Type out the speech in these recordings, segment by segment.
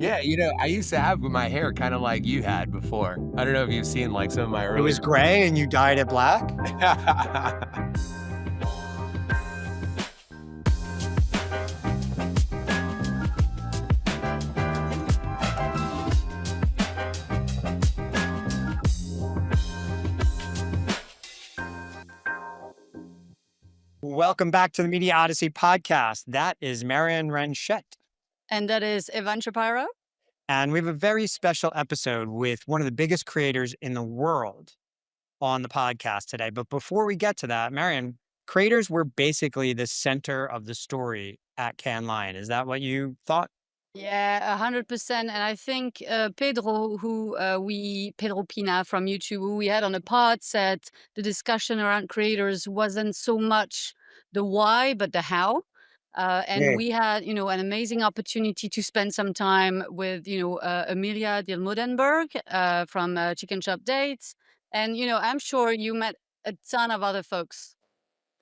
Yeah, I used to have my hair kind of like you had before. I don't know if you've seen like some of my It was earlier. gray and you dyed it black? Welcome back to the Media Odyssey podcast. That is Marion Renchette. And that is Evan Shapiro. And we have a very special episode with one of the biggest creators in the world on the podcast today. But before we get to that, Marion, creators were basically the center of the story at Cannes Lion. Is that what you thought? Yeah, 100%. And I think Pedro, Pedro Pina from YouTube, who we had on the pod, said the discussion around creators wasn't so much the why, but the how. And Yeah. we had, an amazing opportunity to spend some time with, Amelia Dilmodenberg from Chicken Shop Dates. And, I'm sure you met a ton of other folks.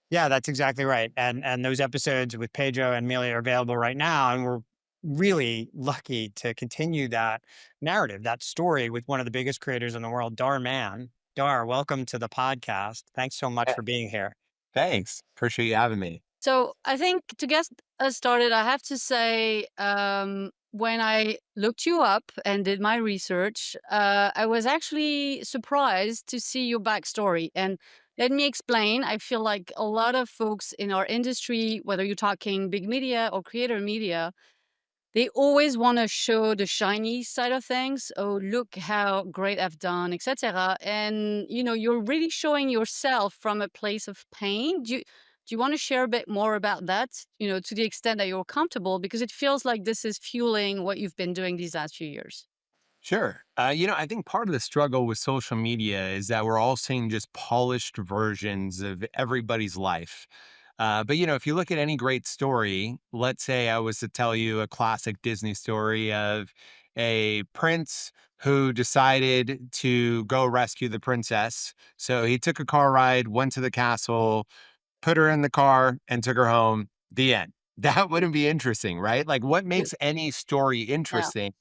Yeah, that's exactly right. And those episodes with Pedro and Amelia are available right now. And we're really lucky to continue that narrative, that story with one of the biggest creators in the world, Dhar Mann. Dhar, welcome to the podcast. Thanks so much Eh, for being here. Thanks. Appreciate you having me. So I think to get us started, I have to say, when I looked you up and did my research, I was actually surprised to see your backstory. And let me explain. I feel like a lot of folks in our industry, whether you're talking big media or creator media, they always want to show the shiny side of things. Oh, look how great I've done, etc. And you're really showing yourself from a place of pain. Do you want to share a bit more about that? To the extent that you're comfortable, because it feels like this is fueling what you've been doing these last few years. Sure. I think part of the struggle with social media is that we're all seeing just polished versions of everybody's life. But if you look at any great story, let's say I was to tell you a classic Disney story of a prince who decided to go rescue the princess. So he took a car ride, went to the castle, put her in the car, and took her home. The end. That wouldn't be interesting, right? Like, what makes any story Yeah. interesting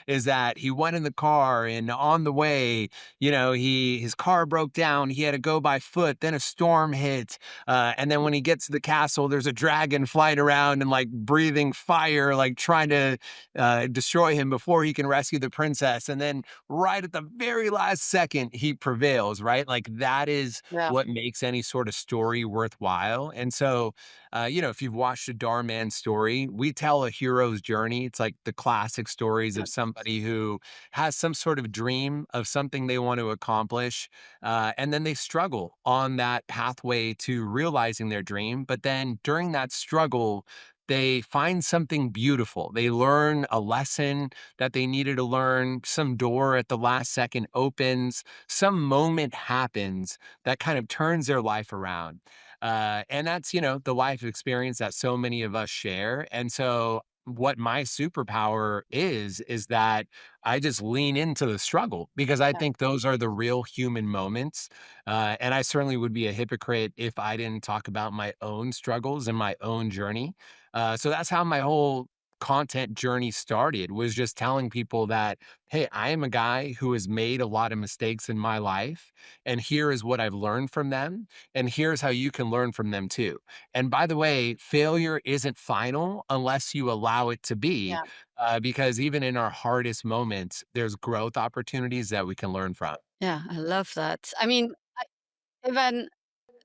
is that he went in the car and on the way, his car broke down. He had to go by foot. Then a storm hit, and then when he gets to the castle, there's a dragon flying around and like breathing fire, like trying to destroy him before he can rescue the princess. And then right at the very last second, he prevails. Right, like that is Yeah. what makes any sort of story worthwhile. And so, if you've watched a Dhar Mann story, we tell a hero's journey. It's like the classic stories of somebody who has some sort of dream of something they want to accomplish. And then they struggle on that pathway to realizing their dream. But then during that struggle, they find something beautiful. They learn a lesson that they needed to learn. Some door at the last second opens. Some moment happens that kind of turns their life around. And that's, the life experience that so many of us share. And so, what my superpower is that I just lean into the struggle because I Yeah. think those are the real human moments. And I certainly would be a hypocrite if I didn't talk about my own struggles and my own journey. So that's how my whole content journey started, was just telling people that, hey, I am a guy who has made a lot of mistakes in my life, and here is what I've learned from them, and here's how you can learn from them too. And by the way, failure isn't final unless you allow it to be, Yeah. because even in our hardest moments, there's growth opportunities that we can learn from. Yeah. I love that. I mean, Evan,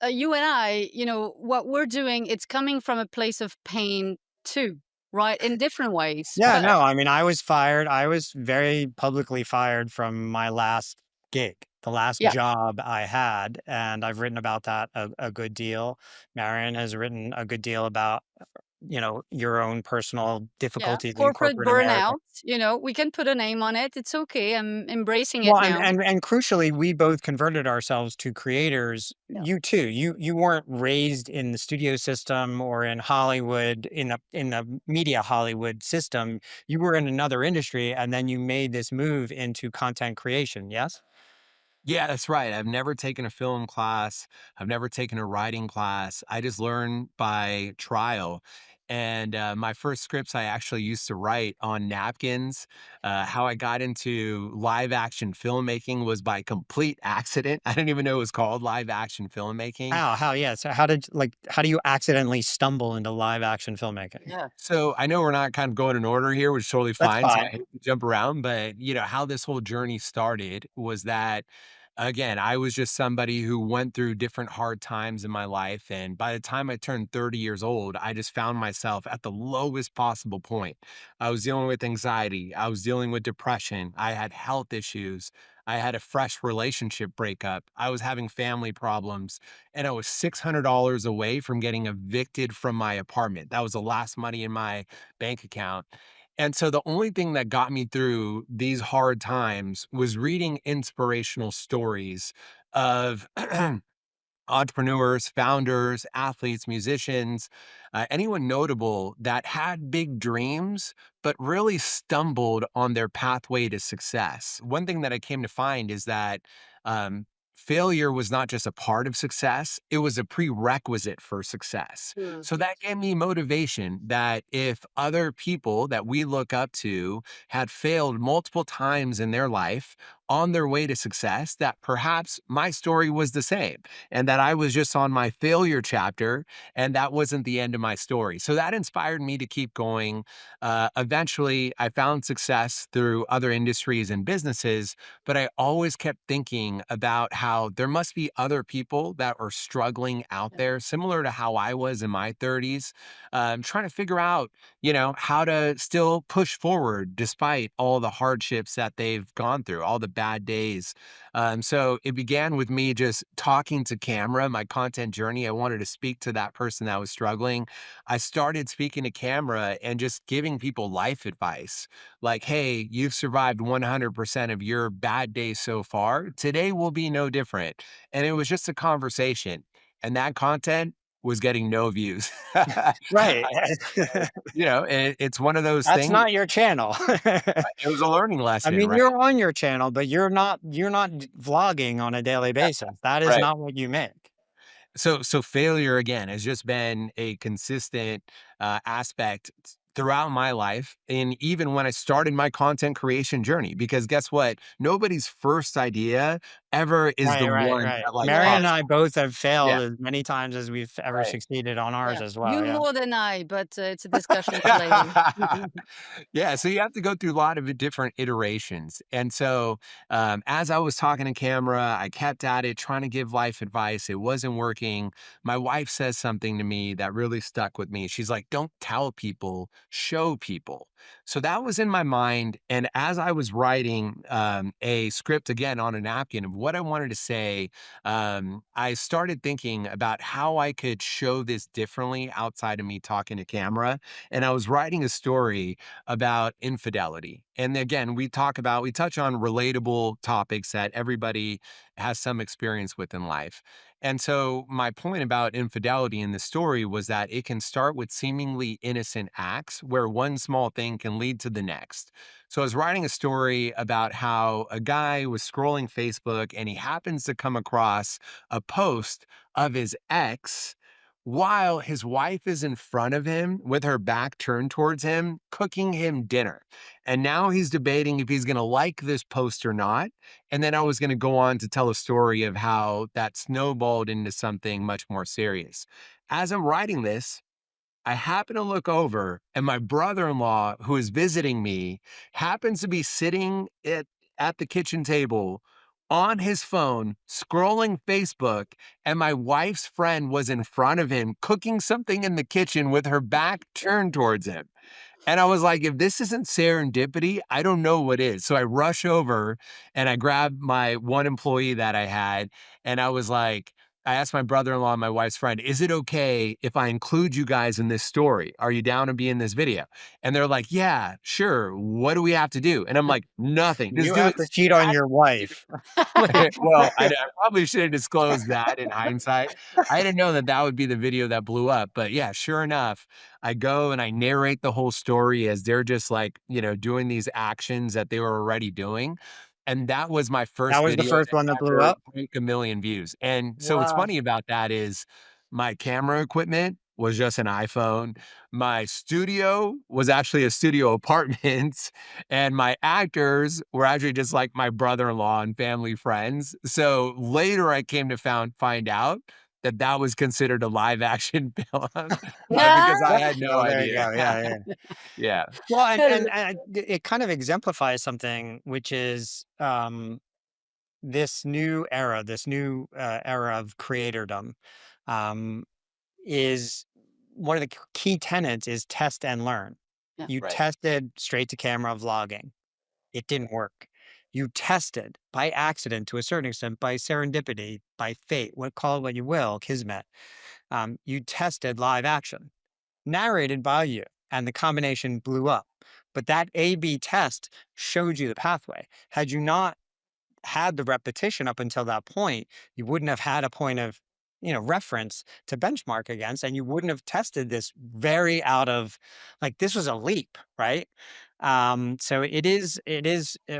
you and I, what we're doing, it's coming from a place of pain too, right? In different ways. Yeah, But no, I mean, I was fired. I was very publicly fired from my last gig, the last yeah, job I had. And I've written about that a good deal. Marion has written a good deal about, your own personal yeah. difficulties in Corporate corporate America. burnout, we can put a name on it. It's okay. I'm embracing it Well, and now. and and crucially, we both converted ourselves to creators. Yeah. You too. You weren't raised in the studio system or in Hollywood, in the media Hollywood system. You were in another industry, and then you made this move into content creation. Yes. Yeah, that's right. I've never taken a film class. I've never taken a writing class. I just learn by trial. And my first scripts I actually used to write on napkins. How I got into live action filmmaking was by complete accident. I didn't even know it was called live action filmmaking. How, yeah. So how do you accidentally stumble into live action filmmaking? Yeah. So I know we're not kind of going in order here, which is totally That's fine. So I fine. hate to jump around, but how this whole journey started was that again, I was just somebody who went through different hard times in my life. And by the time I turned 30 years old, I just found myself at the lowest possible point. I was dealing with anxiety. I was dealing with depression. I had health issues. I had a fresh relationship breakup. I was having family problems and I was $600 away from getting evicted from my apartment. That was the last money in my bank account. And so the only thing that got me through these hard times was reading inspirational stories of entrepreneurs, founders, athletes, musicians, anyone notable that had big dreams, but really stumbled on their pathway to success. One thing that I came to find is that um, failure was not just a part of success, it was a prerequisite for success. Mm. So that gave me motivation that if other people that we look up to had failed multiple times in their life on their way to success, that perhaps my story was the same and that I was just on my failure chapter and that wasn't the end of my story. So that inspired me to keep going. Eventually, I found success through other industries and businesses, but I always kept thinking about how there must be other people that are struggling out there, similar to how I was in my 30s, trying to figure out, how to still push forward despite all the hardships that they've gone through, all the bad days. So it began with me just talking to camera, my content journey. I wanted to speak to that person that was struggling. I started speaking to camera and just giving people life advice like, hey, you've survived 100% of your bad days so far. Today will be no different. And it was just a conversation. And that content was getting no views. Right. It's one of those That's things. not your channel. It was a learning I lesson, mean, right? you're on your channel, but you're not vlogging on a daily basis. That is Right. not what you make. So failure again has just been a consistent aspect throughout my life, and even when I started my content creation journey. Because guess what? Nobody's first idea ever is the Right, right, one right. that like Mary and pops. I both have Yeah, failed as many times as we've ever right. succeeded on ours Yeah. as well, You yeah. more than I, but it's a discussion for later. Yeah, so you have to go through a lot of different iterations. And so, as I was talking to camera, I kept at it, trying to give life advice. It wasn't working. My wife says something to me that really stuck with me. She's like, don't tell people, show people. So that was in my mind. And as I was writing a script again on a napkin of what I wanted to say, I started thinking about how I could show this differently outside of me talking to camera. And I was writing a story about infidelity. And again, we touch on relatable topics that everybody has some experience with in life. And so my point about infidelity in the story was that it can start with seemingly innocent acts where one small thing can lead to the next. So I was writing a story about how a guy was scrolling Facebook and he happens to come across a post of his ex while his wife is in front of him with her back turned towards him, cooking him dinner. And now he's debating if he's going to like this post or not. And then I was going to go on to tell a story of how that snowballed into something much more serious. As I'm writing this, I happen to look over and my brother-in-law who is visiting me happens to be sitting at the kitchen table on his phone scrolling Facebook and my wife's friend was in front of him cooking something in the kitchen with her back turned towards him. And I was like, if this isn't serendipity, I don't know what is. So I rush over and I grab my one employee that I had. And I was like, I asked my brother in law and my wife's friend, is it okay if I include you guys in this story? Are you down to be in this video? And they're like, yeah, sure. What do we have to do? And I'm like, nothing. Just You do have it. to cheat on your wife. Well, I probably should have disclosed that in hindsight. I didn't know that that would be the video that blew up, but yeah, sure enough, I go and I narrate the whole story as they're just like, doing these actions that they were already doing. And that was my That first was the video first to one that blew ever up? break 1 million views. And so what's Wow. funny about that is my camera equipment was just an iPhone. My studio was actually a studio apartment, and my actors were actually just like my brother-in-law and family friends. So later I came to find out that that was considered a live action film, because I had no Well, there you idea. go. Yeah, yeah. Yeah. Well, and it kind of exemplifies something, which is this new era, this new era of creatordom, um, is one of the key tenets is test and learn. Yeah. You Right. tested straight to camera vlogging. It didn't work. You tested by accident to a certain extent, by serendipity, by fate, what call it what you will, kismet. You tested live action, narrated by you, and the combination blew up. But that A/B test showed you the pathway. Had you not had the repetition up until that point, you wouldn't have had a point of, reference to benchmark against, and you wouldn't have tested this very out of like this was a leap, right? So it is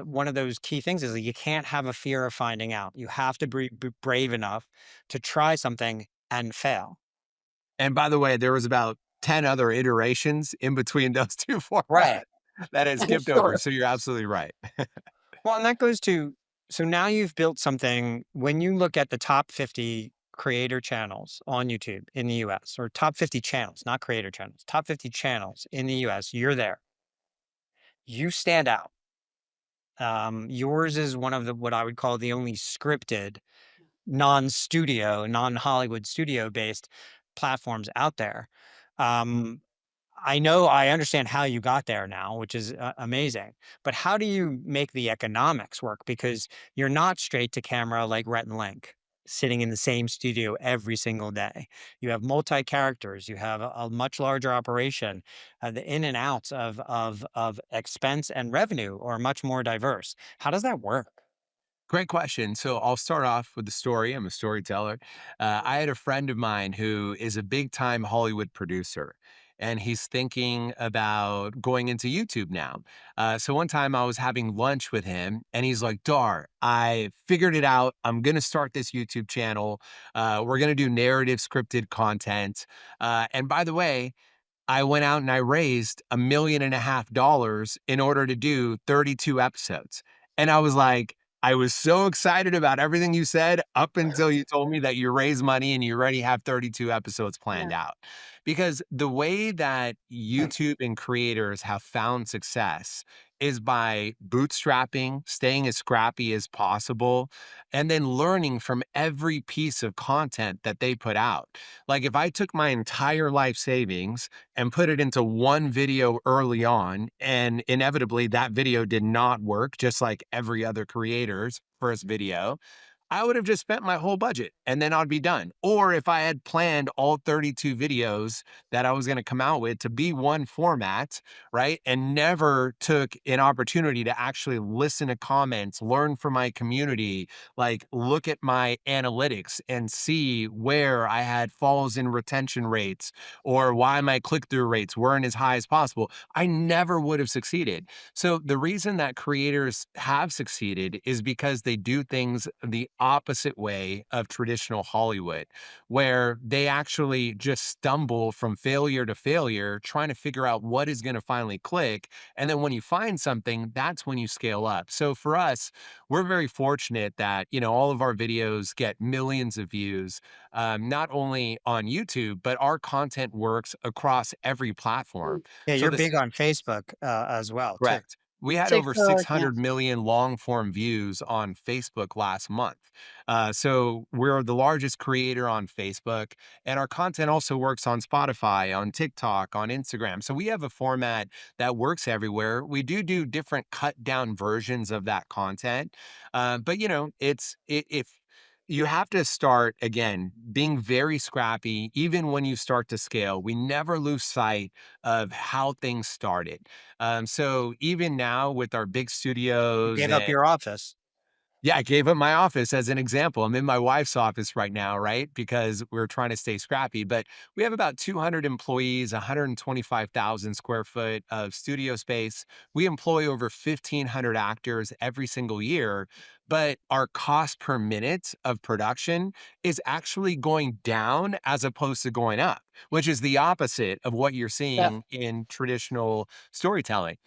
one of those key things is that you can't have a fear of finding out. You have to be brave enough to try something and fail. And by the way, there was about 10 other iterations in between those 2 Right. formats that I skipped over, Sure. so you're absolutely right. Well, and that goes to so now you've built something. When you look at the top 50 creator channels on YouTube in the US, or top 50 channels, not creator channels, top 50 channels in the US, you're there. You stand out. Yours is one of the what I would call the only scripted, non-studio, non-Hollywood studio based platforms out there. Um, I understand how you got there now, which is amazing. But how do you make the economics work? Because you're not straight to camera like Rhett and Link, sitting in the same studio every single day. You have multi characters. You have a much larger operation. The in and outs of expense and revenue are much more diverse. How does that work? Great question. So I'll start off with the story. I'm a storyteller. I had a friend of mine who is a big time Hollywood producer, and he's thinking about going into YouTube now. So one time I was having lunch with him, and he's like, Dar, I figured it out. I'm going to start this YouTube channel. We're going to do narrative scripted content. And by the way, I went out and I raised $1.5 million in order to do 32 episodes. And I was like, I was so excited about everything you said up until you told me that you raise money and you already have 32 episodes planned Yeah. out. Because the way that YouTube and creators have found success is by bootstrapping, staying as scrappy as possible, and then learning from every piece of content that they put out. Like if I took my entire life savings and put it into one video early on, and inevitably that video did not work, just like every other creator's first video, I would have just spent my whole budget and then I'd be done. Or if I had planned all 32 videos that I was going to come out with to be one format, right? And never took an opportunity to actually listen to comments, learn from my community, like look at my analytics and see where I had falls in retention rates or why my click through rates weren't as high as possible, I never would have succeeded. So the reason that creators have succeeded is because they do things the opposite way of traditional Hollywood, where they actually just stumble from failure to failure, trying to figure out what is going to finally click. And then when you find something, that's when you scale up. So for us, we're very fortunate that, all of our videos get millions of views, not only on YouTube, but our content works across every platform. Yeah, So you're this big on Facebook as well, too. Correct. We had over TikTok, yeah. 600 million long form views on Facebook last month. So we're the largest creator on Facebook, and our content also works on Spotify, on TikTok, on Instagram. So we have a format that works everywhere. We do different cut down versions of that content. But if you have to start again being very scrappy, even when you start to scale, we never lose sight of how things started. So even now with our big You studios gave up and your office. Yeah, I gave up my office as an example. I'm in my wife's office right now, right? Because we're trying to stay scrappy. But we have about 200 employees, 125,000 square foot of studio space. We employ over 1,500 actors every single year. But our cost per minute of production is actually going down as opposed to going up, which is the opposite of what you're Yeah. seeing in traditional storytelling.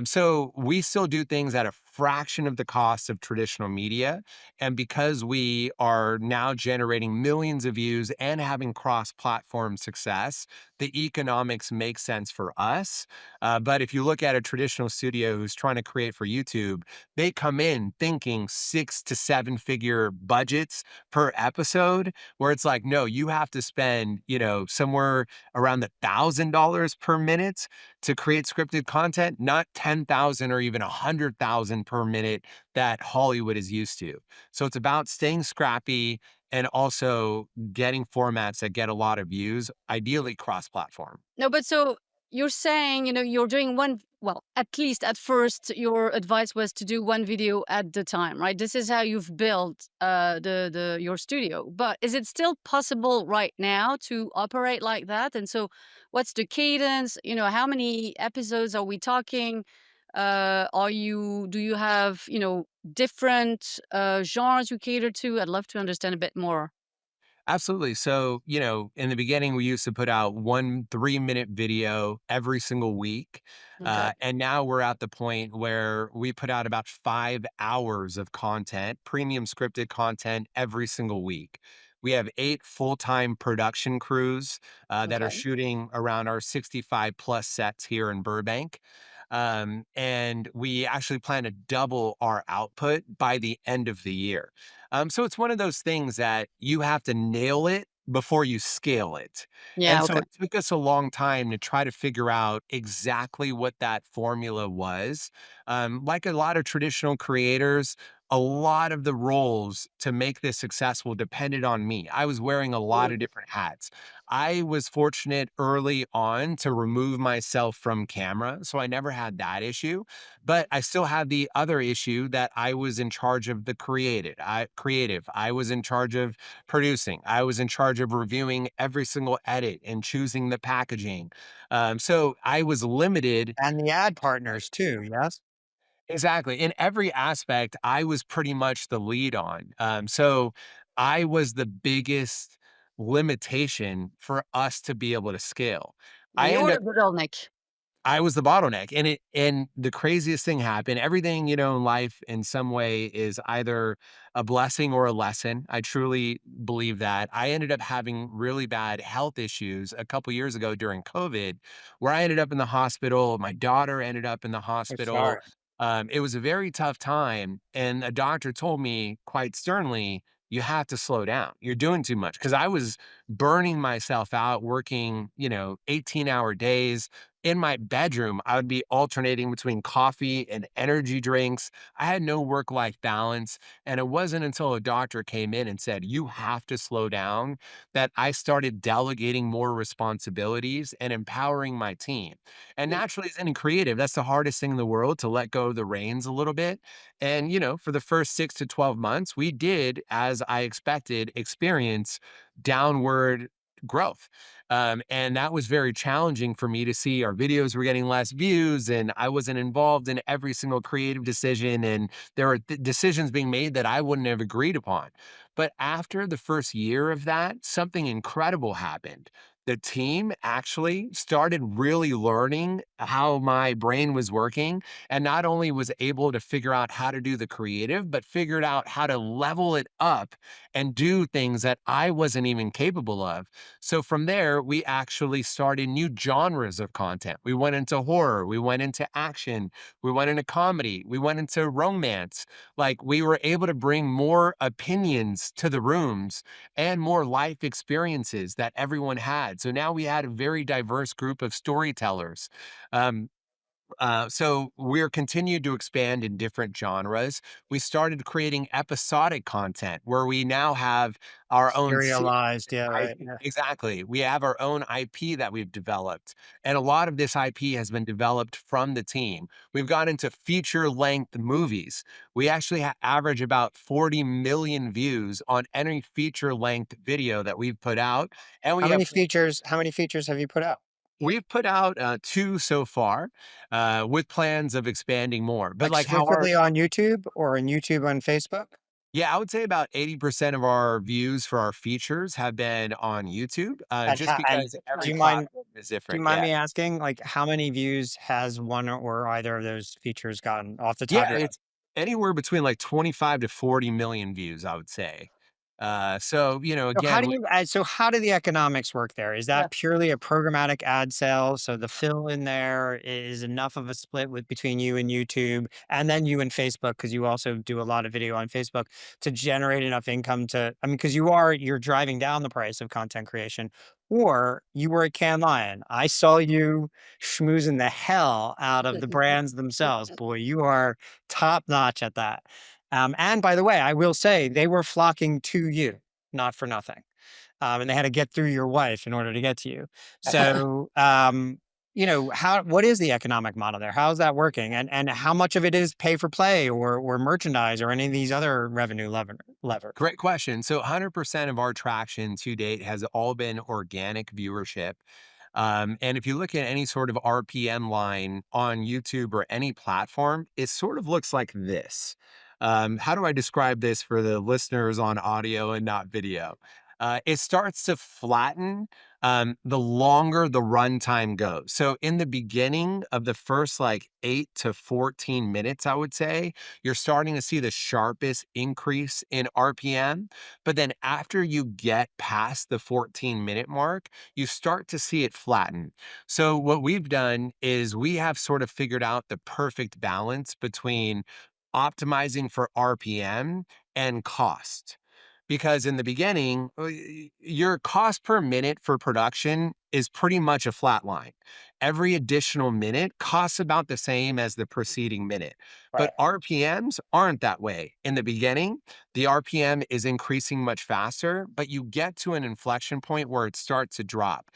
So we still do things at a fraction of the cost of traditional media. And because we are now generating millions of views and having cross platform success, the economics make sense for us. But if you look at a traditional studio who's trying to create for YouTube, they come in thinking 6 to 7 figure budgets per episode, where it's like, no, you have to spend, somewhere around $1,000 per minute to create scripted content, not 10,000 or even 100,000 per minute that Hollywood is used to. So it's about staying scrappy and also getting formats that get a lot of views, ideally cross platform. No, but so you're saying, you're doing one, well, at least at first, your advice was to do one video at the time, right? This is how you've built the your studio. But is it still possible right now to operate like that? And so what's the cadence? How many episodes are we talking? Do you have, different genres you cater to? I'd love to understand a bit more. Absolutely. So, in the beginning, we used to put out 1 3 minute video every single week. Okay. And now we're at the point where we put out about 5 hours of content, premium scripted content every single week. We have 8 full-time production crews that are Okay. shooting around our 65 plus sets here in Burbank. And we actually plan to double our output by the end of the year. So it's one of those things that you have to nail it before you scale it. And Yeah. so Okay. it took us a long time to try to figure out exactly what that formula was. Like a lot of traditional creators, a lot of the roles to make this successful depended on me. I was wearing a lot of Mm. different hats. I was fortunate early on to remove myself from camera, so I never had that issue. But I still had the other issue that I was in charge of the creative. I was in charge of producing. I was in charge of reviewing every single edit and choosing the packaging. So I was limited. And the ad partners too, yes? Exactly. In every aspect, I was pretty much the lead on. So I was the biggest limitation for us to be able to scale. I You end were up the bottleneck. I was the bottleneck, and the craziest thing happened. Everything, in life in some way is either a blessing or a lesson. I truly believe that. I ended up having really bad health issues a couple years ago during COVID, where I ended up in the hospital. My daughter ended up in the I'm hospital. sorry. It was a very tough time, and a doctor told me quite sternly, "You have to slow down. You're doing too much." Because I was burning myself out, working, 18-hour days in my bedroom. I would be alternating between coffee and energy drinks. I had no work life balance. And it wasn't until a doctor came in and said, "You have to slow down," that I started delegating more responsibilities and empowering my team. And Mm. naturally, as any creative, that's the hardest thing in the world, to let go of the reins a little bit. And, for the first 6 to 12 months, we did, as I expected, experience downward growth. And that was very challenging for me to see. Our videos were getting less views, and I wasn't involved in every single creative decision. And there were decisions being made that I wouldn't have agreed upon. But after the first year of that, something incredible happened. The team actually started really learning how my brain was working, and not only was able to figure out how to do the creative, but figured out how to level it up and do things that I wasn't even capable of. So from there, we actually started new genres of content. We went into horror, we went into action, we went into comedy, we went into romance. Like, we were able to bring more opinions to the rooms and more life experiences that everyone had. So now we had a very diverse group of storytellers. Um, So we're continued to expand in different genres. We started creating episodic content where we now have our own Serialized, yeah, right, IP. yeah. Exactly. We have our own IP that we've developed. And a lot of this IP has been developed from the team. We've gone into feature length movies. We actually average about 40 million views on any feature length video that we've put out. And we have How many features have you put out? we've put out two so far, with plans of expanding more. But like how our Exclusively on YouTube or on YouTube on Facebook? yeah, I would say about 80% of our views for our features have been on YouTube, just And because do every you mind platform is do you different. mind Yeah. me asking, like, how many views has one or either of those features gotten off the top Yeah, of your head? it's anywhere between like 25 to 40 million views, I would say. So, again, So how do the economics work there? Is Yeah. that purely a programmatic ad sale? So the fill in there is enough of a split with between you and YouTube and then you and Facebook, because you also do a lot of video on Facebook to generate enough income because you're driving down the price of content creation. Or you were a Cannes Lion. I saw you schmoozing the hell out of the brands themselves. Boy, you are top notch at that. And by the way, I will say they were flocking to you, not for nothing. And they had to get through your wife in order to get to you. So, what is the economic model there? How is that working? And how much of it is pay for play or merchandise or any of these other revenue levers? great question. So 100% of our traction to date has all been organic viewership. And if you look at any sort of RPM line on YouTube or any platform, it sort of looks like this. How do I describe this for the listeners on audio and not video? It starts to flatten the longer the runtime goes. So in the beginning of the first like 8 to 14 minutes, I would say, you're starting to see the sharpest increase in RPM. But then after you get past the 14-minute mark, you start to see it flatten. So what we've done is we have sort of figured out the perfect balance between optimizing for RPM and cost. Because in the beginning, your cost per minute for production is pretty much a flat line. Every additional minute costs about the same as the preceding minute. But Right. RPMs aren't that way. In the beginning, the RPM is increasing much faster, but you get to an inflection point where it starts to drop.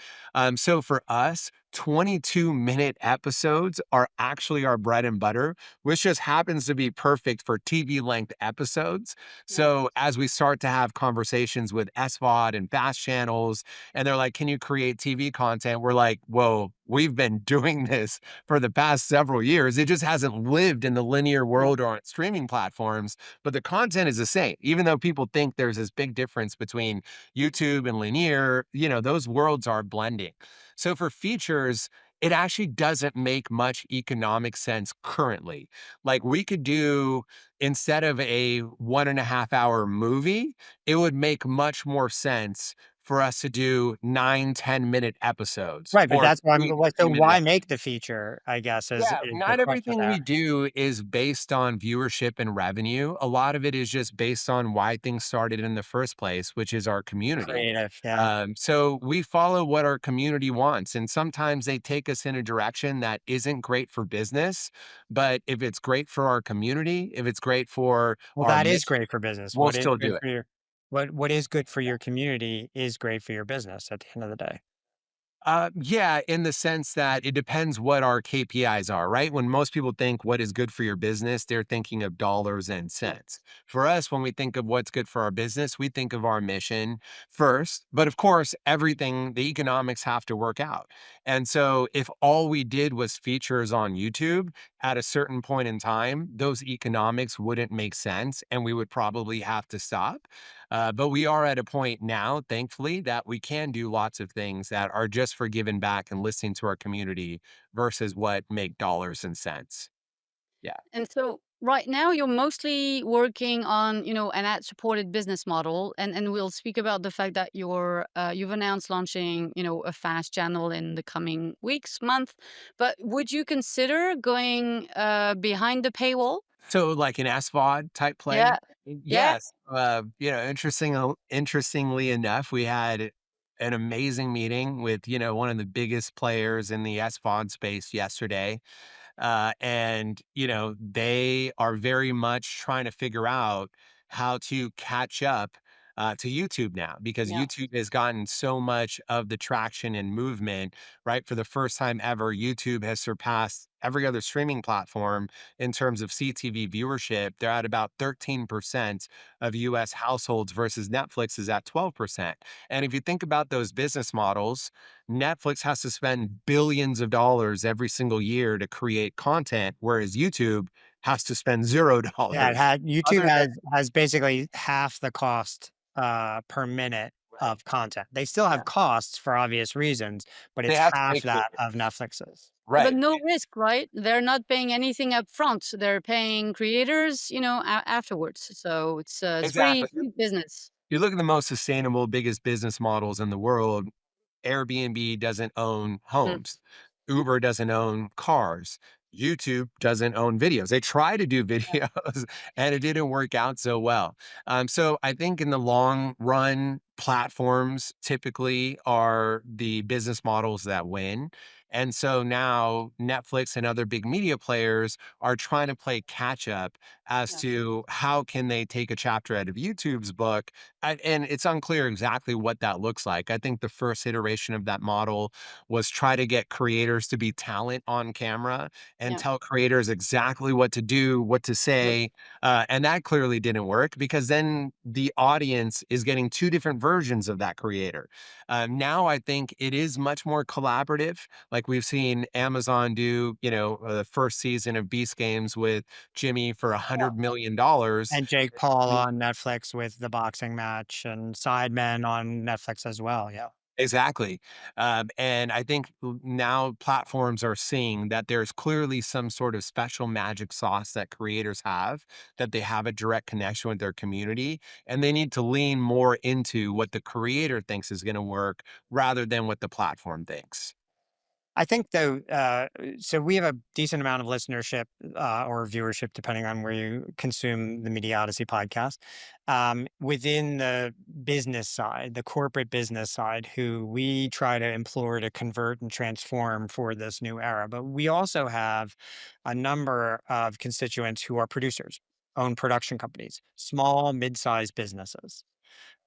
So for us, 22-minute episodes are actually our bread and butter, which just happens to be perfect for TV length episodes. So as we start to have conversations with SVOD and fast channels, and they're like, can you create TV content? We're like, whoa, we've been doing this for the past several years. It just hasn't lived in the linear world or on streaming platforms, but the content is the same. Even though people think there's this big difference between YouTube and linear, those worlds are blending. So for features, it actually doesn't make much economic sense currently. Like we could do, instead of a 1.5 hour movie, it would make much more sense for us to do 9, 10 minute episodes Right, but or that's why I'm three like, so 30-minute. why make the feature, I guess, Yeah, is the not question everything we there. do is based on viewership and revenue. A lot of it is just based on why things started in the first place, which is our community. Creative, yeah. So we follow what our community wants, and sometimes they take us in a direction that isn't great for business. But if it's great for our community, if it's great for Well, our that is mission, great for business. we'll still do it. What is good for your community is great for your business at the end of the day. Yeah, in the sense that it depends what our KPIs are, right? When most people think what is good for your business, they're thinking of dollars and cents. For us, when we think of what's good for our business, we think of our mission first. But of course, everything, the economics have to work out. And so if all we did was features on YouTube at a certain point in time, those economics wouldn't make sense and we would probably have to stop. But we are at a point now, thankfully, that we can do lots of things that are just for giving back and listening to our community versus what make dollars and cents. Yeah. And so right now you're mostly working on, an ad-supported business model, and we'll speak about the fact that you've announced launching, a fast channel in the coming weeks, month. But would you consider going behind the paywall? So like an SVOD type Yeah. play? Yeah. Yes. Interestingly enough, we had an amazing meeting with, one of the biggest players in the SVOD space yesterday. And, they are very much trying to figure out how to catch up to YouTube now because Yeah. YouTube has gotten so much of the traction and movement, right? For the first time ever, YouTube has surpassed every other streaming platform in terms of CTV viewership. They're at about 13% of US households versus Netflix is at 12%. And if you think about those business models, Netflix has to spend billions of dollars every single year to create content, whereas YouTube has to spend Yeah, it $0. had YouTube Other than has basically half the cost, per minute right, of content. They still have yeah, costs for obvious reasons, but they it's have to pay half that creators. of Netflix's. But Right, no risk, right? They're not paying anything up front. They're paying creators, afterwards. So it's pretty exactly. free business. You look at the most sustainable, biggest business models in the world. Airbnb doesn't own Mm. homes. Uber doesn't own cars. YouTube doesn't own videos. They try to do videos and it didn't work out so well. So I think in the long run, platforms typically are the business models that win. And so now Netflix and other big media players are trying to play catch up as Yeah. to how can they take a chapter out of YouTube's book. And it's unclear exactly what that looks like. I think the first iteration of that model was try to get creators to be talent on camera and Yeah. tell creators exactly what to do, what to say. And that clearly didn't work because then the audience is getting two different versions of that creator. Now I think it is much more collaborative. Like we've seen Amazon do, the first season of Beast Games with Jimmy for $100 million. And Jake Paul on Netflix with the boxing match and Sidemen on Netflix as well, yeah. Exactly. And I think now platforms are seeing that there's clearly some sort of special magic sauce that creators have, that they have a direct connection with their community, and they need to lean more into what the creator thinks is going to work rather than what the platform thinks. I think though, so we have a decent amount of listenership or viewership, depending on where you consume the Media Odyssey podcast, within the business side, the corporate business side, who we try to implore to convert and transform for this new era. But we also have a number of constituents who are producers, own production companies, small, mid-sized businesses,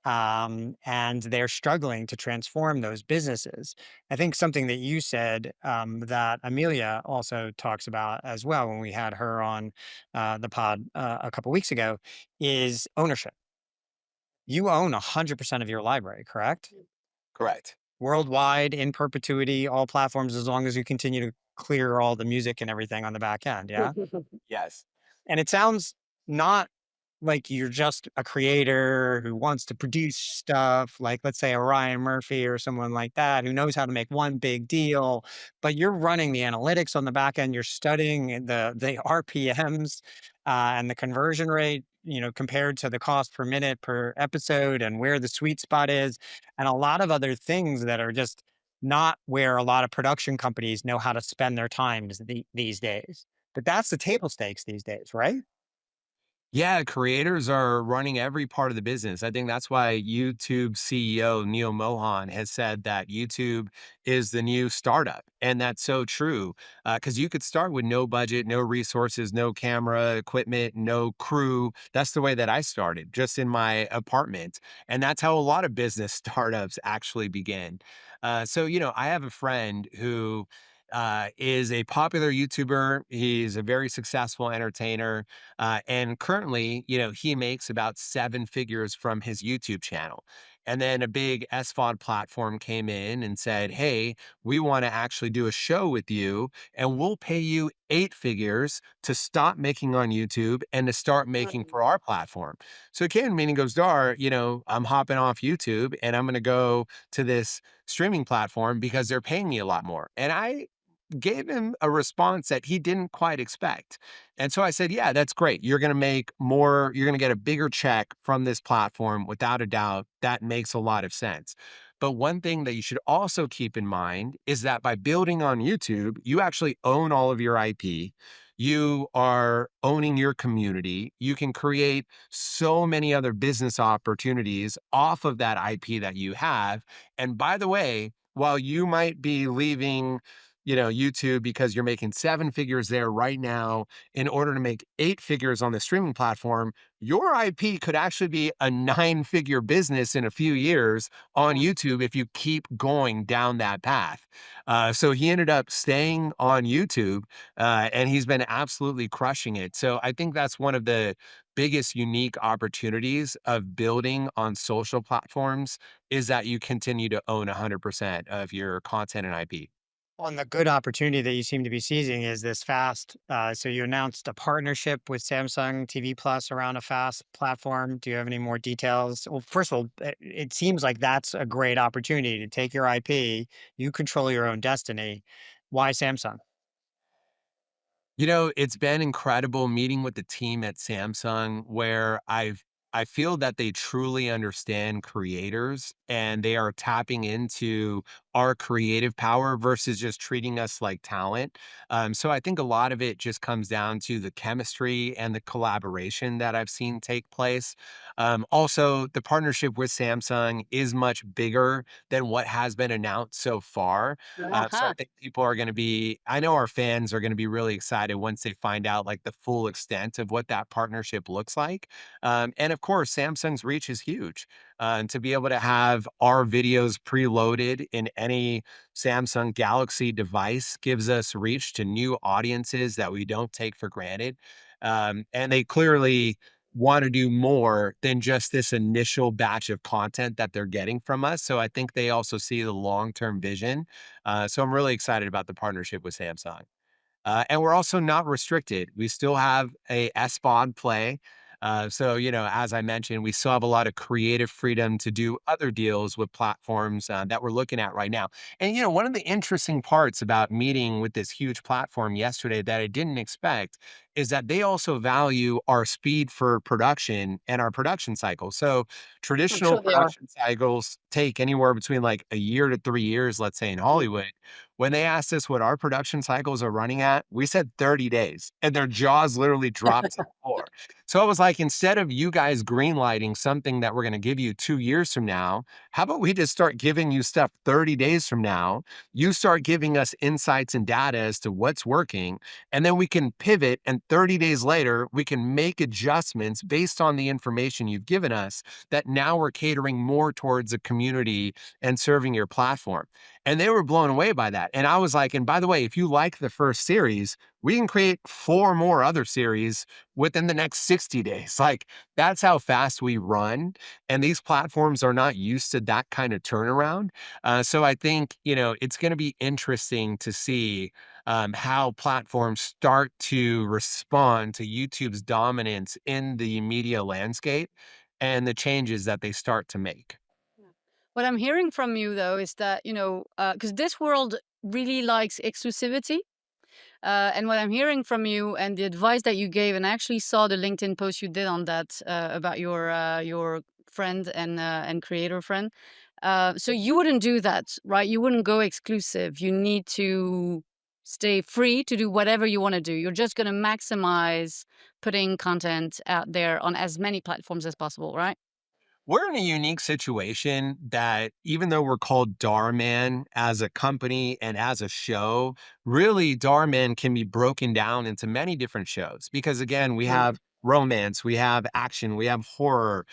and they're struggling to transform those businesses. I think something that you said, that Amelia also talks about as well when we had her on the pod a couple weeks ago is ownership. You own 100% of your library, correct? Correct. Worldwide, in perpetuity, all platforms, as long as you continue to clear all the music and everything on the back end. Yeah. Yes. And it sounds not like you're just a creator who wants to produce stuff, like let's say a Ryan Murphy or someone like that who knows how to make one big deal, but you're running the analytics on the back end, you're studying the RPMs and the conversion rate, compared to the cost per minute per episode and where the sweet spot is, and a lot of other things that are just not where a lot of production companies know how to spend their times these days. But that's the table stakes these days, right? Yeah, creators are running every part of the business. I think that's why YouTube CEO Neil Mohan has said that YouTube is the new startup. And that's so true. Because you could start with no budget, no resources, no camera equipment, no crew. That's the way that I started, just in my apartment. And that's how a lot of business startups actually begin. So, I have a friend who is a popular YouTuber. He's a very successful entertainer. And currently, he makes about seven figures from his YouTube channel. And then a big SVOD platform came in and said, "Hey, we want to actually do a show with you, and we'll pay you eight figures to stop making on YouTube and to start making Right. for our platform." So he came to me and he goes, "Dar, I'm hopping off YouTube and I'm going to go to this streaming platform because they're paying me a lot more." And I gave him a response that he didn't quite expect. And so I said, "Yeah, that's great. You're going to make more, you're going to get a bigger check from this platform without a doubt. That makes a lot of sense." But one thing that you should also keep in mind is that by building on YouTube, you actually own all of your IP. You are owning your community. You can create so many other business opportunities off of that IP that you have. And by the way, while you might be leaving YouTube because you're making 7 figures there right now in order to make 8 figures on the streaming platform, your IP could actually be a 9 figure business in a few years on Yeah. YouTube if you keep going down that path. So he ended up staying on YouTube, and he's been absolutely crushing it. So I think that's one of the biggest unique opportunities of building on social platforms is that you continue to own 100% of your content and IP. On the good opportunity that you seem to be seizing is this fast. So you announced a partnership with Samsung TV Plus around a fast platform. Do you have any more details? Well, first of all, it seems like that's a great opportunity to take your IP. You control your own destiny. Why Samsung? It's been incredible meeting with the team at Samsung where I feel that they truly understand creators and they are tapping into our creative power versus just treating us like talent. So I think a lot of it just comes down to the chemistry and the collaboration that I've seen take place. Also, the partnership with Samsung is much bigger than what has been announced so far. So I think people are going to be, I know our fans are going to be really excited once they find out like the full extent of what that partnership looks like. And of course, Samsung's reach is huge. And to be able to have our videos preloaded in any Samsung Galaxy device gives us reach to new audiences that we don't take for granted. And they clearly want to do more than just this initial batch of content that they're getting from us. So I think they also see the long-term vision. So I'm really excited about the partnership with Samsung. And we're also not restricted. We still have a SVOD play. So, as I mentioned, we still have a lot of creative freedom to do other deals with platforms that we're looking at right now. And, one of the interesting parts about meeting with this huge platform yesterday that I didn't expect is that they also value our speed for production and our production cycle. So, I'm traditional sure they are. production cycles take anywhere between like a year to 3 years, let's say in Hollywood. When they asked us what our production cycles are running at, we said 30 days, and their jaws literally dropped to the floor. So I was like, instead of you guys greenlighting something that we're gonna give you 2 years from now, how about we just start giving you stuff 30 days from now? You start giving us insights and data as to what's working, and then we can pivot, and 30 days later, we can make adjustments based on the information you've given us that now we're catering more towards a community and serving your platform. And they were blown away by that. And I was like, and by the way, if you like the first series, we can create 4 more other series within the next 60 days. Like that's how fast we run. And these platforms are not used to that kind of turnaround. So I think, it's going to be interesting to see how platforms start to respond to YouTube's dominance in the media landscape and the changes that they start to make. Yeah. What I'm hearing from you though is that, because this world really likes exclusivity. And what I'm hearing from you and the advice that you gave, and I actually saw the LinkedIn post you did on that about your friend and creator friend. So you wouldn't do that, right? You wouldn't go exclusive. You need to stay free to do whatever you want to do. You're just going to maximize putting content out there on as many platforms as possible, right? We're in a unique situation that even though we're called Dhar Mann as a company and as a show, really Dhar Mann can be broken down into many different shows because again, we Mhm. have romance, we have action, we have horror.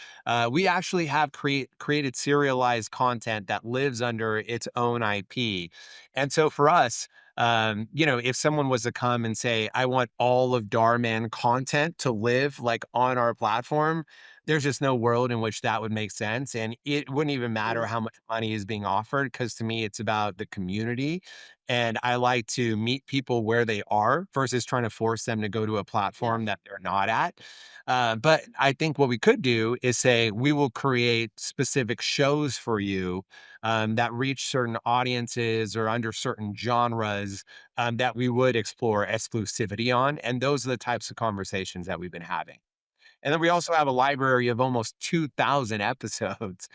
We actually have created serialized content that lives under its own IP. And so for us, if someone was to come and say, I want all of Dhar Mann content to live like on our platform, there's just no world in which that would make sense, and it wouldn't even matter how much money is being offered. Because to me, it's about the community, and I like to meet people where they are versus trying to force them to go to a Yeah. platform that they're not at. But I think what we could do is say, "We will create specific shows for you, that reach certain audiences or under certain genres, that we would explore exclusivity on," and those are the types of conversations that we've been having. And then we also have a library of almost 2,000 episodes,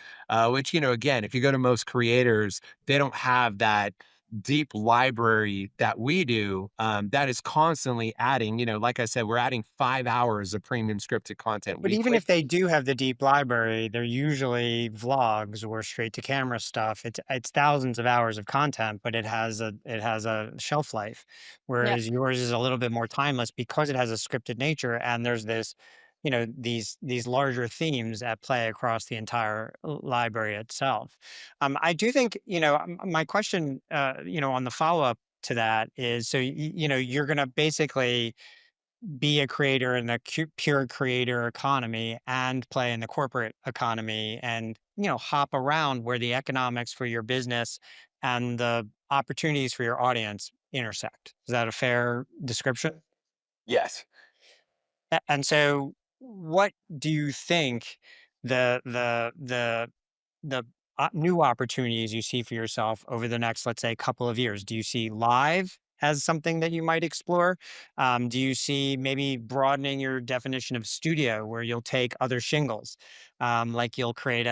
which, again, if you go to most creators, they don't have that deep library that we do, that is constantly adding, like I said, we're adding 5 hours of premium scripted content But even weekly. if they do have the deep library, they're usually vlogs or straight to camera stuff. It's thousands of hours of content, but it has a shelf life, Yeah. whereas yours is a little bit more timeless because it has a scripted nature and there's this, these larger themes at play across the entire library itself. I do think, my question, on the follow up to that is, so you're going to basically be a creator in the pure creator economy and play in the corporate economy and hop around where the economics for your business and the opportunities for your audience intersect. Is that a fair description? Yes. And so what do you think the new opportunities you see for yourself over the next, let's say, couple of years? Do you see live as something that you might explore? Do you see maybe broadening your definition of studio, where you'll take other shingles, like you'll create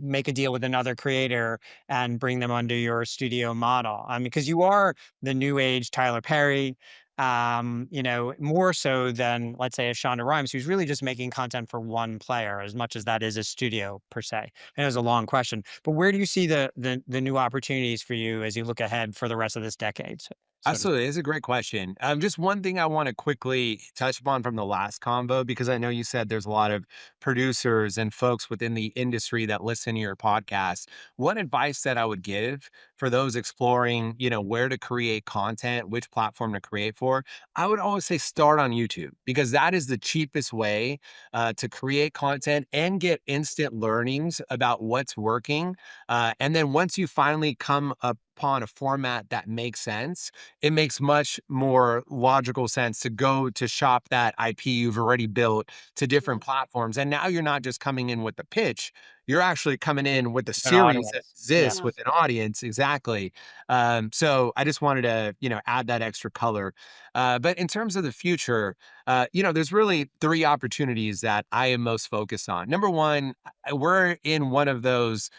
make a deal with another creator and bring them under your studio model? Because you are the new age Tyler Perry, more so than, let's say, a Shonda Rhimes, who's really just making content for one player, as much as that is a studio per se. And it was a long question, but where do you see the new opportunities for you as you look ahead for the rest of this decade, so to Absolutely. speak? It's a great question. Just one thing I want to quickly touch upon from the last convo, because I know you said there's a lot of producers and folks within the industry that listen to your podcast. One advice that I would give for those exploring, where to create content, which platform to create for, I would always say start on YouTube, because that is the cheapest way to create content and get instant learnings about what's working. And then once you finally come upon a format that makes sense, it makes much more logical sense to go to shop that IP you've already built to different platforms. And now you're not just coming in with the pitch, you're actually coming in with the An series that audience. Yeah. exists Yeah. with an audience. Exactly. So I just wanted to, add that extra color. But in terms of the future, there's really three opportunities that I am most focused on. Number one, we're in one of those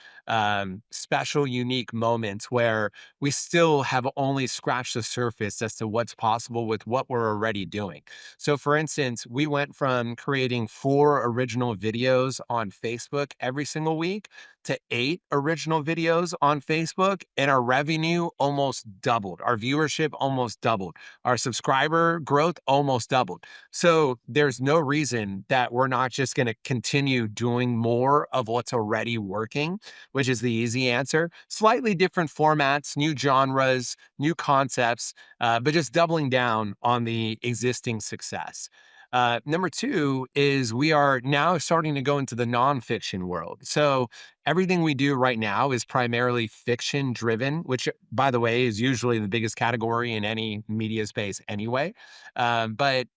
special, unique moments where we still have only scratched the surface as to what's possible with what we're already doing. So, for instance, we went from creating 4 original videos on Facebook every single week to 8 original videos on Facebook, and our revenue almost doubled. Our viewership almost doubled. Our subscriber growth almost doubled. So, there's no reason that we're not just going to continue doing more of what's already working, which is the easy answer. Slightly different formats, new genres, new concepts, but just doubling down on the existing success. Number two is we are now starting to go into the nonfiction world. So everything we do right now is primarily fiction driven, which, by the way, is usually the biggest category in any media space anyway. But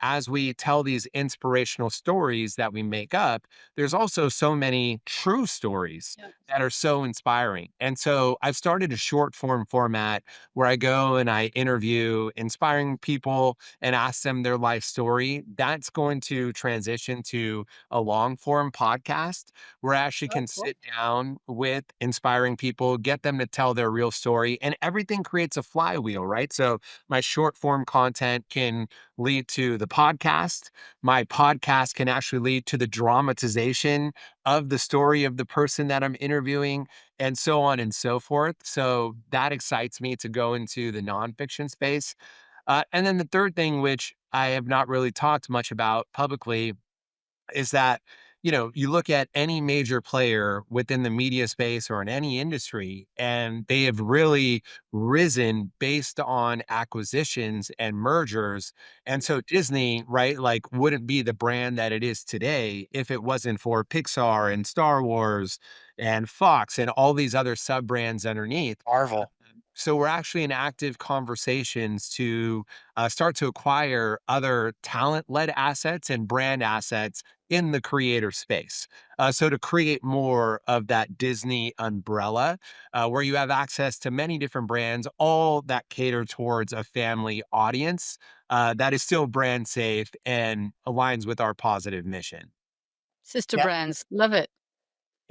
as we tell these inspirational stories that we make up, there's also so many true stories Yeah. that are so inspiring. And so I've started a short form format where I go and I interview inspiring people and ask them their life story. That's going to transition to a long form podcast where I actually Oh, can cool. sit down with inspiring people, get them to tell their real story, and everything creates a flywheel, right? So my short form content can lead to the podcast. My podcast can actually lead to the dramatization of the story of the person that I'm interviewing, and so on and so forth. So that excites me to go into the nonfiction space. And then the third thing, which I have not really talked much about publicly, is that you look at any major player within the media space or in any industry, and they have really risen based on acquisitions and mergers. And so Disney, right, like, wouldn't be the brand that it is today if it wasn't for Pixar and Star Wars and Fox and all these other sub brands underneath. Marvel. So we're actually in active conversations to start to acquire other talent-led assets and brand assets in the creator space. So to create more of that Disney umbrella, where you have access to many different brands, all that cater towards a family audience that is still brand safe and aligns with our positive mission. Sister Yeah. brands. Love it.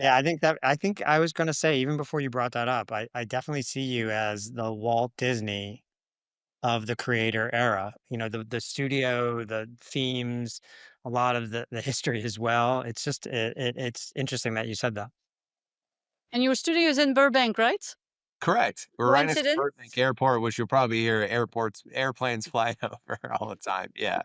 Yeah, I think I was gonna say, even before you brought that up, I definitely see you as the Walt Disney of the creator era. You know, the studio, the themes, a lot of the history as well. It's just it's interesting that you said that. And your studio is in Burbank, right? Correct. We're right next to Coincidence? Burbank Airport, which you'll probably hear airplanes flying over all the time. Yeah.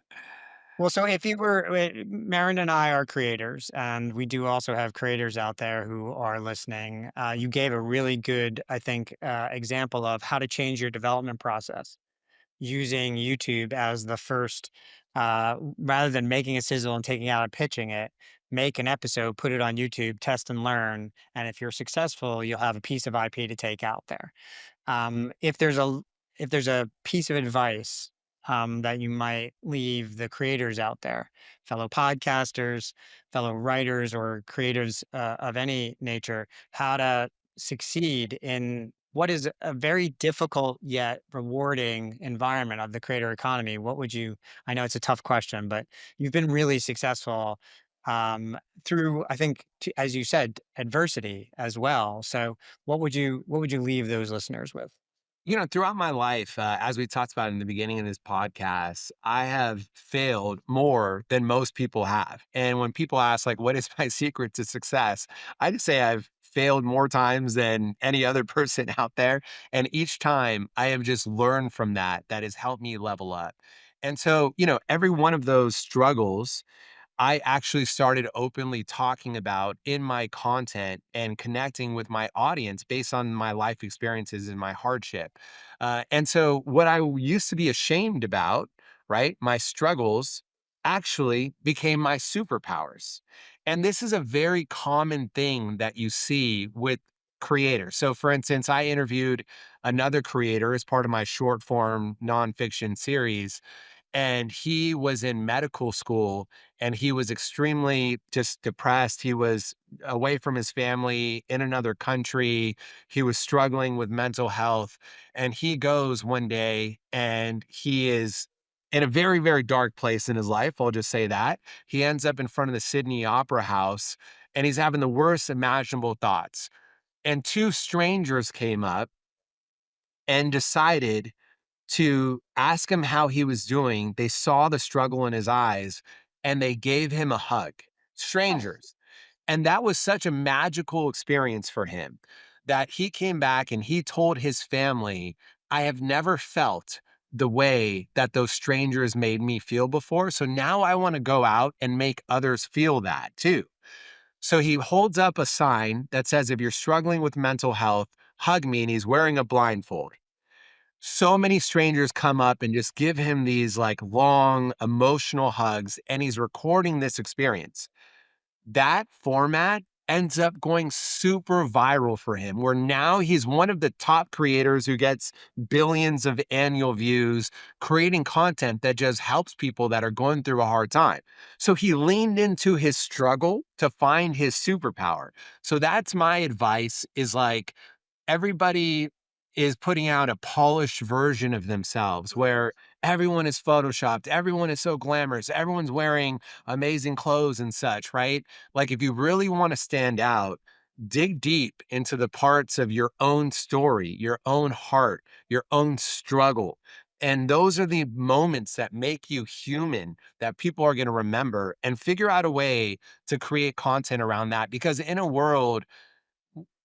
Well, so if you were, Marin and I are creators, and we do also have creators out there who are listening. You gave a really good, I think, example of how to change your development process using YouTube as the first, rather than making a sizzle and taking out and pitching it, make an episode, put it on YouTube, test and learn. And if you're successful, you'll have a piece of IP to take out there. If there's if there's a piece of advice that you might leave the creators out there, fellow podcasters, fellow writers, or creators of any nature, how to succeed in what is a very difficult yet rewarding environment of the creator economy, what would you? I know it's a tough question, but you've been really successful through, I think, as you said, adversity as well. So what would you leave those listeners with? Throughout my life, as we talked about in the beginning of this podcast, I have failed more than most people have. And when people ask, like, what is my secret to success? I just say I've failed more times than any other person out there. And each time I have just learned from that, that has helped me level up. And so, every one of those struggles I actually started openly talking about in my content and connecting with my audience based on my life experiences and my hardship. And so, what I used to be ashamed about, right, my struggles actually became my superpowers. And this is a very common thing that you see with creators. So, for instance, I interviewed another creator as part of my short form nonfiction series, and he was in medical school and he was extremely just depressed. He was away from his family in another country. He was struggling with mental health. And he goes one day and he is in a very, very dark place in his life. I'll just say that. He ends up in front of the Sydney Opera House and he's having the worst imaginable thoughts. And two strangers came up and decided to ask him how he was doing. They saw the struggle in his eyes and they gave him a hug. Strangers. And that was such a magical experience for him that he came back and he told his family, I have never felt the way that those strangers made me feel before. So now I want to go out and make others feel that too. So he holds up a sign that says, if you're struggling with mental health, hug me. And he's wearing a blindfold. So many strangers come up and just give him these like long emotional hugs, and he's recording this experience. That format ends up going super viral for him, where now he's one of the top creators who gets billions of annual views, creating content that just helps people that are going through a hard time. So he leaned into his struggle to find his superpower. So that's my advice, is like, everybody is putting out a polished version of themselves where everyone is photoshopped, everyone is so glamorous, everyone's wearing amazing clothes and such, right? Like, if you really want to stand out, dig deep into the parts of your own story, your own heart, your own struggle. And those are the moments that make you human, that people are going to remember, and figure out a way to create content around that. Because in a world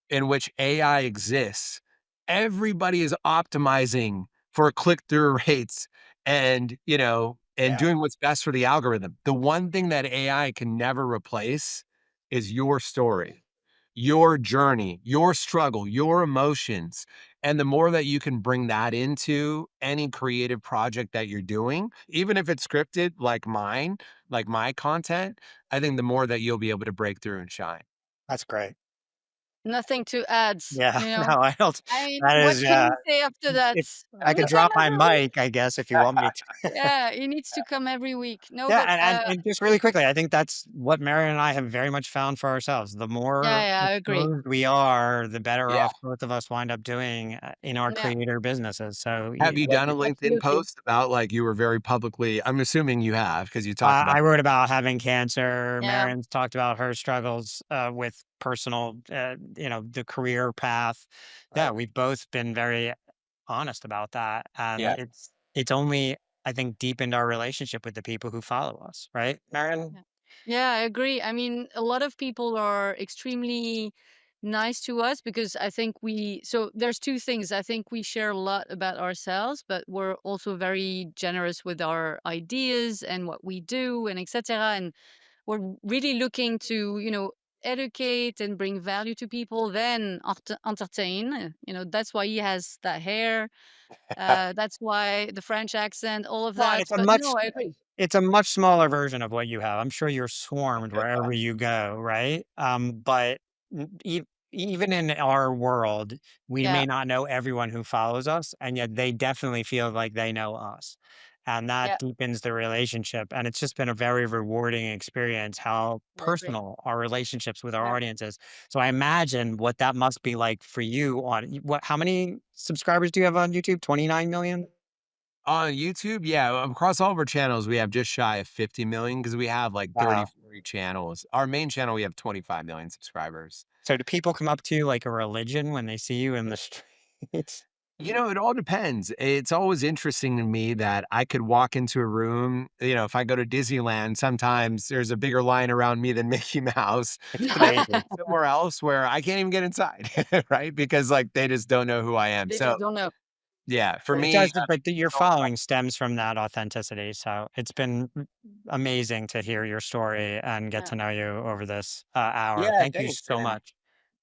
in which AI exists, everybody is optimizing for click-through rates and, and Yeah, doing what's best for the algorithm. The one thing that AI can never replace is your story, your journey, your struggle, your emotions. And the more that you can bring that into any creative project that you're doing, even if it's scripted like mine, like my content, I think the more that you'll be able to break through and shine. that's great. Nothing to add, Yeah, you no, know? I don't. I mean, That what is, can you say after that? if I Will could you come drop my every week? mic, I guess, if you want me to. Yeah, he needs to come every week. No, Yeah, but, and just really quickly, I think that's what Marion and I have very much found for ourselves. The yeah, more yeah, I agree. exposed we are, the better Yeah. off both of us wind up doing in our Yeah, creator businesses. So, Have you like done a LinkedIn absolutely. post about, like, you were very publicly I'm assuming you have because you talk about I wrote about having cancer. Yeah, Marion's talked about her struggles with personal, the career path. Yeah, right? we've both been very honest about that, and Yeah. it's only, I think, deepened our relationship with the people who follow us, right, Marion? yeah. Yeah, I agree. I mean, a lot of people are extremely nice to us because I think there's two things. I think we share a lot about ourselves, but we're also very generous with our ideas and what we do and etc. And we're really looking to, educate and bring value to people, then entertain. That's why he has that hair. That's why the French accent, all of Well, and that. But no, I agree. it's a much smaller version of what you have. I'm sure you're swarmed wherever you go, right? But n- e- even in our world, we Yeah, may not know everyone who follows us, and yet they definitely feel like they know us. And that yeah, deepens the relationship. And it's just been a very rewarding experience how I agree. personal our relationships with our Yeah. audience is. So I imagine what that must be like for you how many subscribers do you have on YouTube? 29 million? On YouTube, yeah, across all of our channels, we have just shy of 50 million because we have like 30, Wow. 40 channels. Our main channel, we have 25 million subscribers. So do people come up to you like a religion when they see you in the streets? It all depends. It's always interesting to me that I could walk into a room, if I go to Disneyland, sometimes there's a bigger line around me than Mickey Mouse. It's And then crazy. somewhere else where I can't even get inside, right? Because like they just don't know who I am. They So just don't know. yeah, for It me, does, but your it's all about following stems from that authenticity. So it's been amazing to hear your story and get Yeah. to know you over this hour. yeah, Thank you thanks. so And much.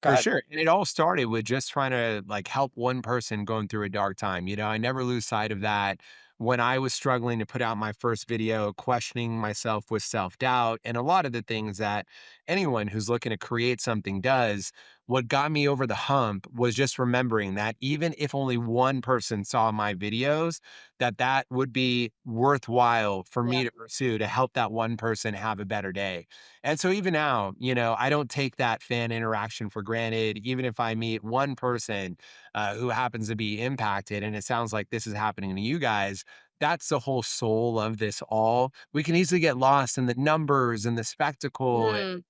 Go for ahead. sure, and it all started with just trying to, like, help one person going through a dark time, I never lose sight of that. When I was struggling to put out my first video, questioning myself with self-doubt, and a lot of the things that anyone who's looking to create something does, what got me over the hump was just remembering that even if only one person saw my videos, that would be worthwhile for Yeah. me to pursue to help that one person have a better day. And so even now, I don't take that fan interaction for granted. Even if I meet one person who happens to be impacted, and it sounds like this is happening to you guys, that's the whole soul of this all. We can easily get lost in the numbers and the spectacle, Mm,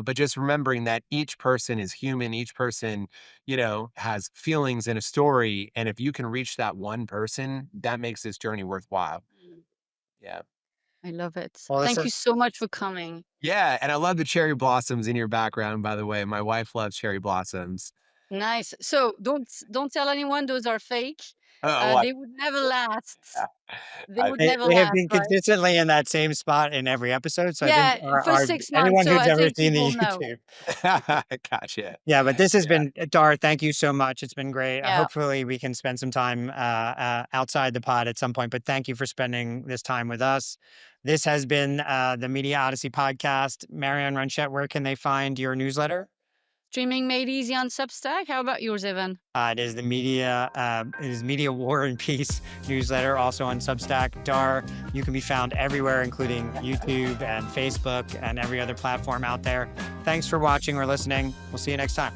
but just remembering that each person is human, each person, has feelings and a story. And if you can reach that one person, that makes this journey worthwhile. mm. Yeah. I love it. Well, this Thank you is so much for coming. Yeah, and I love the cherry blossoms in your background, by the way. My wife loves cherry blossoms. Nice. So don't tell anyone those are fake. Oh, I They would never last. They I would never they have last, been right? consistently in that same spot in every episode. So I think Yeah, for our 6 months. anyone So who's I ever think seen people the know. YouTube. gotcha. Yeah, but this has Yeah. been Dar. Thank you so much. It's been great. Yeah. Hopefully, we can spend some time outside the pod at some point. But thank you for spending this time with us. This has been the Media Odyssey podcast. Marianne Runchette, where can they find your newsletter? Streaming made easy on Substack. How about yours, Evan? It is Media War and Peace newsletter, also on Substack. Dar, you can be found everywhere, including YouTube and Facebook and every other platform out there. Thanks for watching or listening. We'll see you next time.